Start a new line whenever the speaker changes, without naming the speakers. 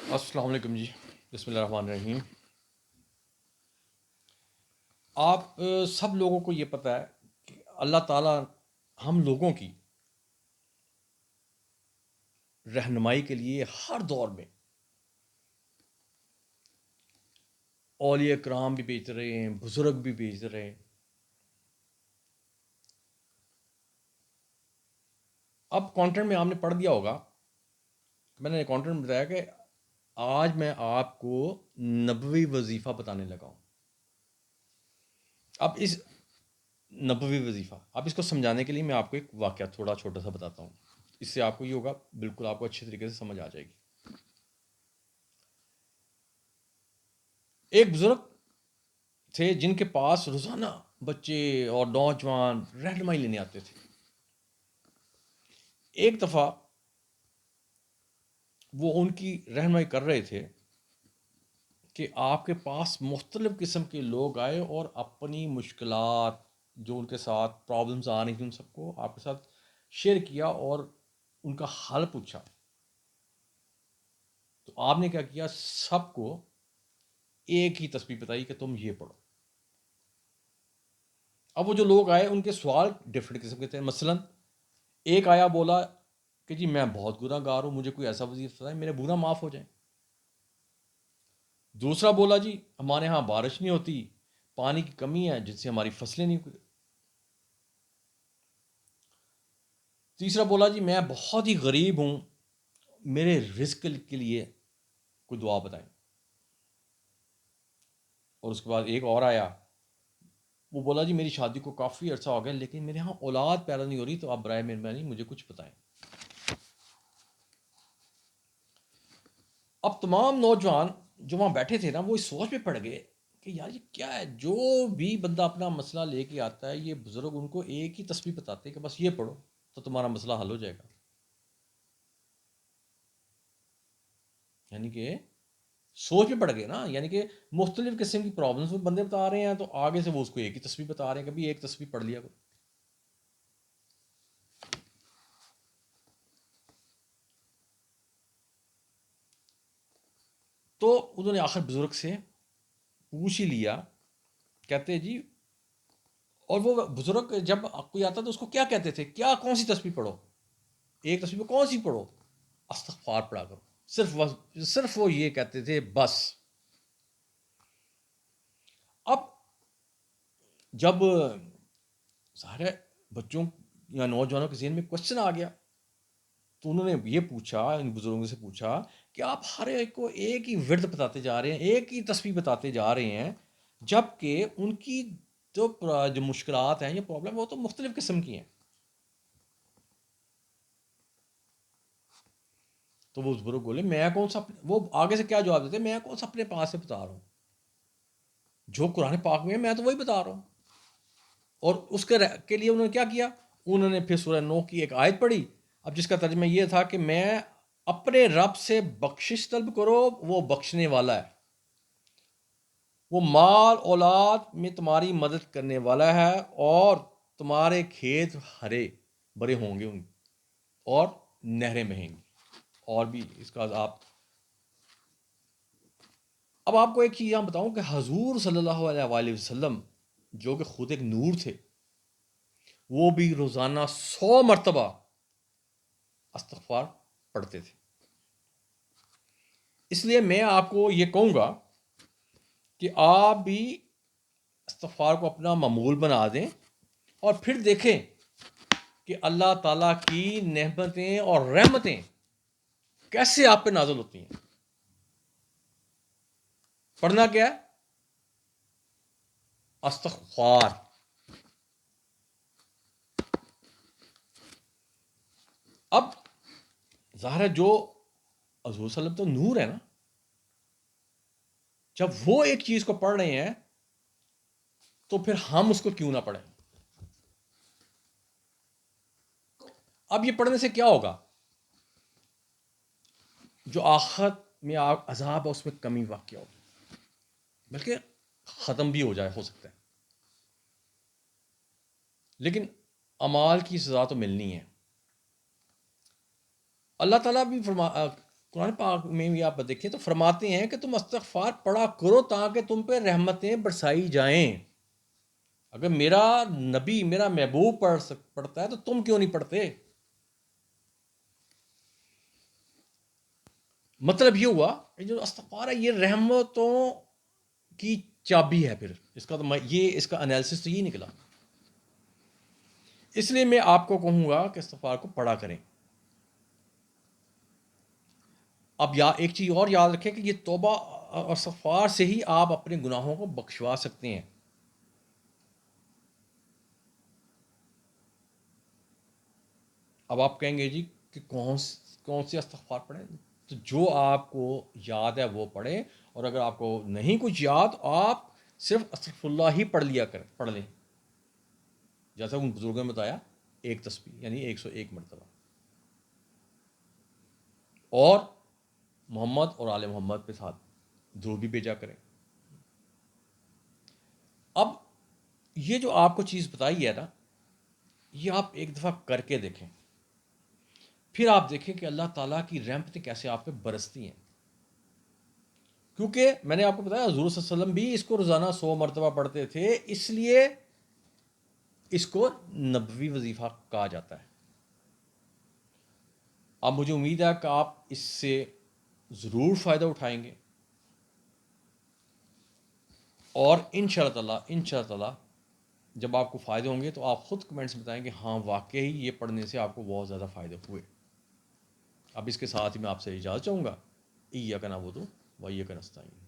السلام علیکم جی، بسم اللہ الرحمن الرحیم۔ آپ سب لوگوں کو یہ پتہ ہے کہ اللہ تعالیٰ ہم لوگوں کی رہنمائی کے لیے ہر دور میں اولیاء کرام بھی بھیج رہے ہیں، بزرگ بھی بھیج رہے ہیں۔ اب کانٹینٹ میں آپ نے پڑھ دیا ہوگا، میں نے کانٹینٹ میں بتایا کہ آج میں آپ کو نبوی وظیفہ بتانے لگا ہوں۔ اب اس نبوی وظیفہ، اب اس کو سمجھانے کے لیے میں آپ کو ایک واقعہ تھوڑا چھوٹا سا بتاتا ہوں، اس سے آپ کو یہ ہوگا، بالکل آپ کو اچھے طریقے سے سمجھ آ جائے گی۔ ایک بزرگ تھے جن کے پاس روزانہ بچے اور نوجوان رہنمائی لینے آتے تھے۔ ایک دفعہ وہ ان کی رہنمائی کر رہے تھے کہ آپ کے پاس مختلف قسم کے لوگ آئے اور اپنی مشکلات جو ان کے ساتھ پرابلمز آ رہی تھیں ان سب کو آپ کے ساتھ شیئر کیا اور ان کا حل پوچھا۔ تو آپ نے کیا کیا، سب کو ایک ہی تسبیح بتائی کہ تم یہ پڑھو۔ اب وہ جو لوگ آئے ان کے سوال ڈفرینٹ قسم کے تھے۔ مثلا ایک آیا بولا کہ جی میں بہت گناہ گار ہوں، مجھے کوئی ایسا وظیفہ بتائیں میرے گناہ معاف ہو جائیں۔ دوسرا بولا جی ہمارے ہاں بارش نہیں ہوتی، پانی کی کمی ہے جس سے ہماری فصلیں نہیں ہوتی۔ تیسرا بولا جی میں بہت ہی غریب ہوں، میرے رزق کے لیے کوئی دعا بتائیں۔ اور اس کے بعد ایک اور آیا، وہ بولا جی میری شادی کو کافی عرصہ ہو گیا لیکن میرے ہاں اولاد پیدا نہیں ہو رہی، تو آپ برائے مہربانی مجھے کچھ بتائیں۔ اب تمام نوجوان جو وہاں بیٹھے تھے نا، وہ اس سوچ میں پڑ گئے کہ یار یہ کیا ہے، جو بھی بندہ اپنا مسئلہ لے کے آتا ہے یہ بزرگ ان کو ایک ہی تسبیح بتاتے ہیں کہ بس یہ پڑھو تو تمہارا مسئلہ حل ہو جائے گا۔ یعنی کہ سوچ میں پڑ گئے نا، یعنی کہ مختلف قسم کی پرابلمس وہ بندے بتا رہے ہیں تو آگے سے وہ اس کو ایک ہی تسبیح بتا رہے ہیں کہ بھی ایک تسبیح پڑھ لیا کرو۔ تو انہوں نے آخر بزرگ سے پوچھ ہی لیا، کہتے جی، اور وہ بزرگ جب کوئی آتا تو اس کو کیا کہتے تھے، کیا کون سی تسبیح پڑھو، ایک تسبیح کون سی پڑھو، استغفار پڑھا کرو۔ صرف وہ یہ کہتے تھے بس۔ اب جب سارے بچوں یا نوجوانوں کے ذہن میں کوشچن آ گیا تو انہوں نے یہ پوچھا، ان بزرگوں سے پوچھا کہ آپ ہر ایک کو ایک ہی ورد بتاتے جا رہے ہیں، ایک ہی تسبیح بتاتے جا رہے ہیں، جبکہ ان کی جو مشکلات ہیں یا پرابلم وہ تو مختلف قسم کی ہیں۔ تو وہ بزرگ بولے میں کون سا، وہ آگے سے کیا جواب دیتے، میں کون سا اپنے پاس سے بتا رہا ہوں، جو قرآن پاک میں ہے میں تو وہی بتا رہا ہوں۔ اور اس کے لیے انہوں نے کیا کیا، انہوں نے پھر سورہ نوح کی ایک آیت پڑھی، اب جس کا ترجمہ یہ تھا کہ میں اپنے رب سے بخشش طلب کرو، وہ بخشنے والا ہے، وہ مال اولاد میں تمہاری مدد کرنے والا ہے، اور تمہارے کھیت ہرے بھرے ہوں گے اور نہریں بہیں گی۔ اور بھی اس کا آپ، اب آپ کو ایک چیز یہاں بتاؤں کہ حضور صلی اللہ علیہ وآلہ وسلم جو کہ خود ایک نور تھے، وہ بھی روزانہ 100 مرتبہ استغفار پڑھتے تھے۔ اس لیے میں آپ کو یہ کہوں گا کہ آپ بھی استغفار کو اپنا معمول بنا دیں اور پھر دیکھیں کہ اللہ تعالیٰ کی نعمتیں اور رحمتیں کیسے آپ پہ نازل ہوتی ہیں۔ پڑھنا کیا ہے، استغفار۔ اب ظاہر ہے جو حضور صلی اللہ علیہ وسلم تو نور ہے نا، جب وہ ایک چیز کو پڑھ رہے ہیں تو پھر ہم اس کو کیوں نہ پڑھیں۔ اب یہ پڑھنے سے کیا ہوگا، جو آخرت میں عذاب ہے اس میں کمی واقع ہوگی، بلکہ ختم بھی ہو سکتا ہے، لیکن اعمال کی سزا تو ملنی ہے۔ اللہ تعالیٰ بھی قرآن پاک میں بھی آپ دیکھیں تو فرماتے ہیں کہ تم استغفار پڑھا کرو تاکہ تم پہ رحمتیں برسائی جائیں. اگر میرا نبی میرا محبوب پڑھتا ہے تو تم کیوں نہیں پڑھتے؟ مطلب یہ ہوا کہ جو استغفار ہے یہ رحمتوں کی چابی ہے. پھر اس کا تو یہ اس کا انالیسس تو یہ نکلا. اس لیے میں آپ کو کہوں گا کہ استغفار کو پڑھا کریں. اب ایک چیز اور یاد رکھیں کہ یہ توبہ اور استغفار سے ہی آپ اپنے گناہوں کو بخشوا سکتے ہیں. اب آپ کہیں گے جی کہ کون سے استغفار پڑھیں؟ تو جو آپ کو یاد ہے وہ پڑھیں، اور اگر آپ کو نہیں کچھ یاد آپ صرف استغفر اللہ ہی پڑھ لیں. جیسا ان بزرگوں نے بتایا، ایک تسبیح یعنی 101 مرتبہ، اور محمد اور آل محمد کے ساتھ درود بھی بھیجا کریں. اب یہ جو آپ کو چیز بتائی ہے نا، یہ آپ ایک دفعہ کر کے دیکھیں، پھر آپ دیکھیں کہ اللہ تعالیٰ کی رحمتیں کیسے آپ پہ برستی ہیں. کیونکہ میں نے آپ کو بتایا حضور صلی اللہ علیہ وسلم بھی اس کو روزانہ 100 مرتبہ پڑھتے تھے، اس لیے اس کو نبوی وظیفہ کہا جاتا ہے. اب مجھے امید ہے کہ آپ اس سے ضرور فائدہ اٹھائیں گے، اور انشاءاللہ جب آپ کو فائدے ہوں گے تو آپ خود کمنٹس میں بتائیں کہ ہاں واقعی یہ پڑھنے سے آپ کو بہت زیادہ فائدے ہوئے. اب اس کے ساتھ ہی میں آپ سے اجازت چاہوں گا. ایاک نعبد و ایاک نستعین.